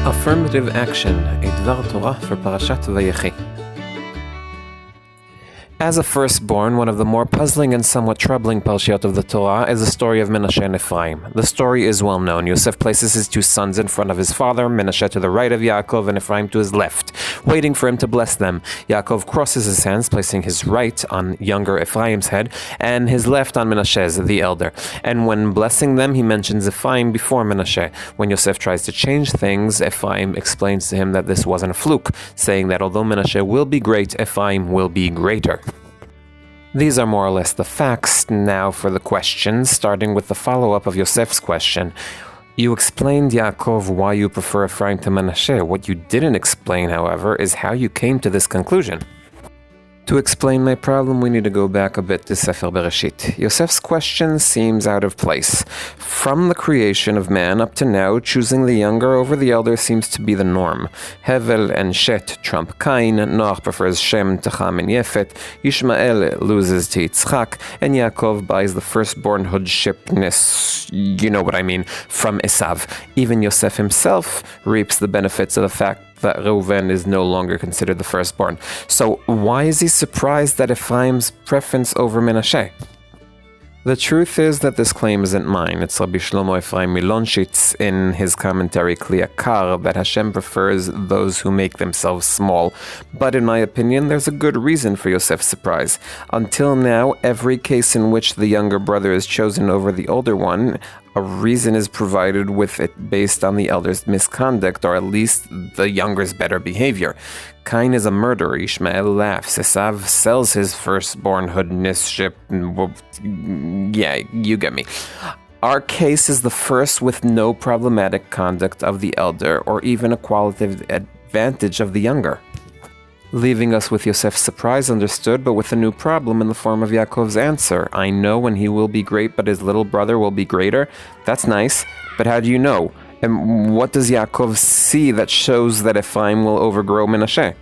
Affirmative action, a Dvar Torah for Parashat Vayechi. As a firstborn, one of the more puzzling and somewhat troubling parshiyot of the Torah is the story of Menashe and Ephraim. The story is well known. Yosef places his two sons in front of his father, Menashe to the right of Yaakov and Ephraim to his left, waiting for him to bless them. Yaakov crosses his hands, placing his right on younger Ephraim's head and his left on Menashe's, the elder. And when blessing them, he mentions Ephraim before Menashe. When Yosef tries to change things, Ephraim explains to him that this wasn't a fluke, saying that although Menashe will be great, Ephraim will be greater. These are more or less the facts. Now for the questions, starting with the follow-up of Yosef's question. You explained, Yaakov, why you prefer Ephraim to Menashe. What you didn't explain, however, is how you came to this conclusion. To explain my problem, we need to go back a bit to Sefer Bereshit. Yosef's question seems out of place. From the creation of man up to now, choosing the younger over the elder seems to be the norm. Hevel and Shet trump Cain, Noach prefers Shem to Ham and Yefet, Ishmael loses to Yitzchak, and Yaakov buys the firstbornhoodshipness, you know what I mean, from Esav. Even Yosef himself reaps the benefits of the fact that Reuven is no longer considered the firstborn. So why is he surprised at Ephraim's preference over Menashe? The truth is that this claim isn't mine. It's Rabbi Shlomo Ephraim Milonshitz in his commentary Kli Yakar that Hashem prefers those who make themselves small. But in my opinion, there's a good reason for Yosef's surprise. Until now, every case in which the younger brother is chosen over the older one, a reason is provided with it based on the elder's misconduct, or at least the younger's better behavior. Cain is a murderer. Ishmael laughs. Esav sells his firstbornhoodship. Yeah, you get me. Our case is the first with no problematic conduct of the elder, or even a qualitative advantage of the younger. Leaving us with Yosef's surprise understood, but with a new problem in the form of Yaakov's answer. I know when he will be great, but his little brother will be greater. That's nice, but how do you know? And what does Yaakov see that shows that Ephraim will overgrow Menashe?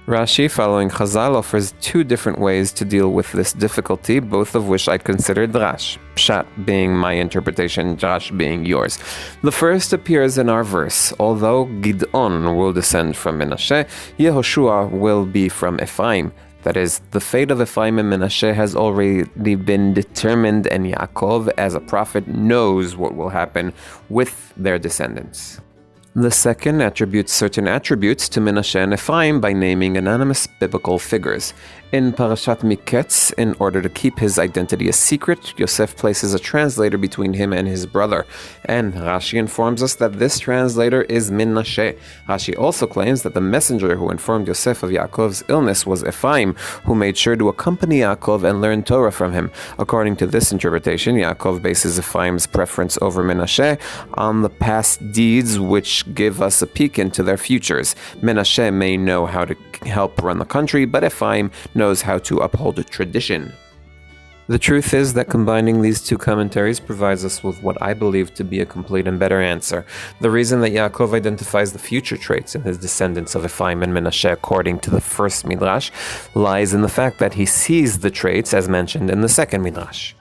Rashi, following Chazal, offers two different ways to deal with this difficulty, both of which I consider drash. Pshat being my interpretation, drash being yours. The first appears in our verse. Although Gidon will descend from Menashe, Yehoshua will be from Ephraim. That is, the fate of Ephraim and Menashe has already been determined, and Yaakov, as a prophet, knows what will happen with their descendants. The second attributes certain attributes to Menashe and Ephraim by naming anonymous biblical figures. In Parashat Miketz, in order to keep his identity a secret, Yosef places a translator between him and his brother, and Rashi informs us that this translator is Menashe. Rashi also claims that the messenger who informed Yosef of Yaakov's illness was Ephraim, who made sure to accompany Yaakov and learn Torah from him. According to this interpretation, Yaakov bases Ephraim's preference over Menashe on the past deeds which give us a peek into their futures. Menashe may know how to help run the country, but Ephraim knows how to uphold a tradition. The truth is that combining these two commentaries provides us with what I believe to be a complete and better answer. The reason that Yaakov identifies the future traits in his descendants of Ephraim and Menashe according to the first midrash lies in the fact that he sees the traits as mentioned in the second midrash.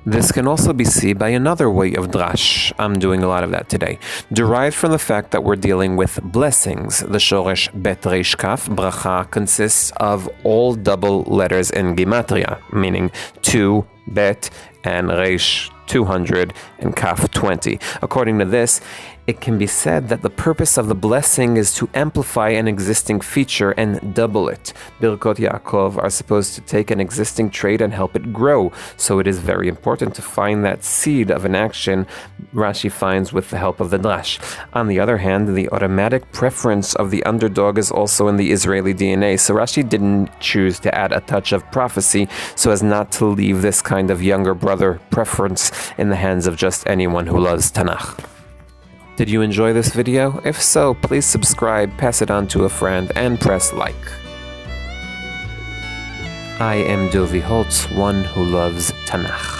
This can also be seen by another way of drash. I'm doing a lot of that today. Derived from the fact that we're dealing with blessings. The shoresh bet reish kaf, bracha, consists of all double letters in gematria, meaning 2, bet, and reish, 200, and kaf, 20. According to this, it can be said that the purpose of the blessing is to amplify an existing feature and double it. Birkot Yaakov are supposed to take an existing trait and help it grow, so it is very important to find that seed of an action Rashi finds with the help of the drash. On the other hand, the automatic preference of the underdog is also in the Israeli DNA, so Rashi didn't choose to add a touch of prophecy so as not to leave this kind of younger brother preference in the hands of just anyone who loves Tanakh. Did you enjoy this video? If so, please subscribe, pass it on to a friend, and press like. I am Dovi Holtz, one who loves Tanakh.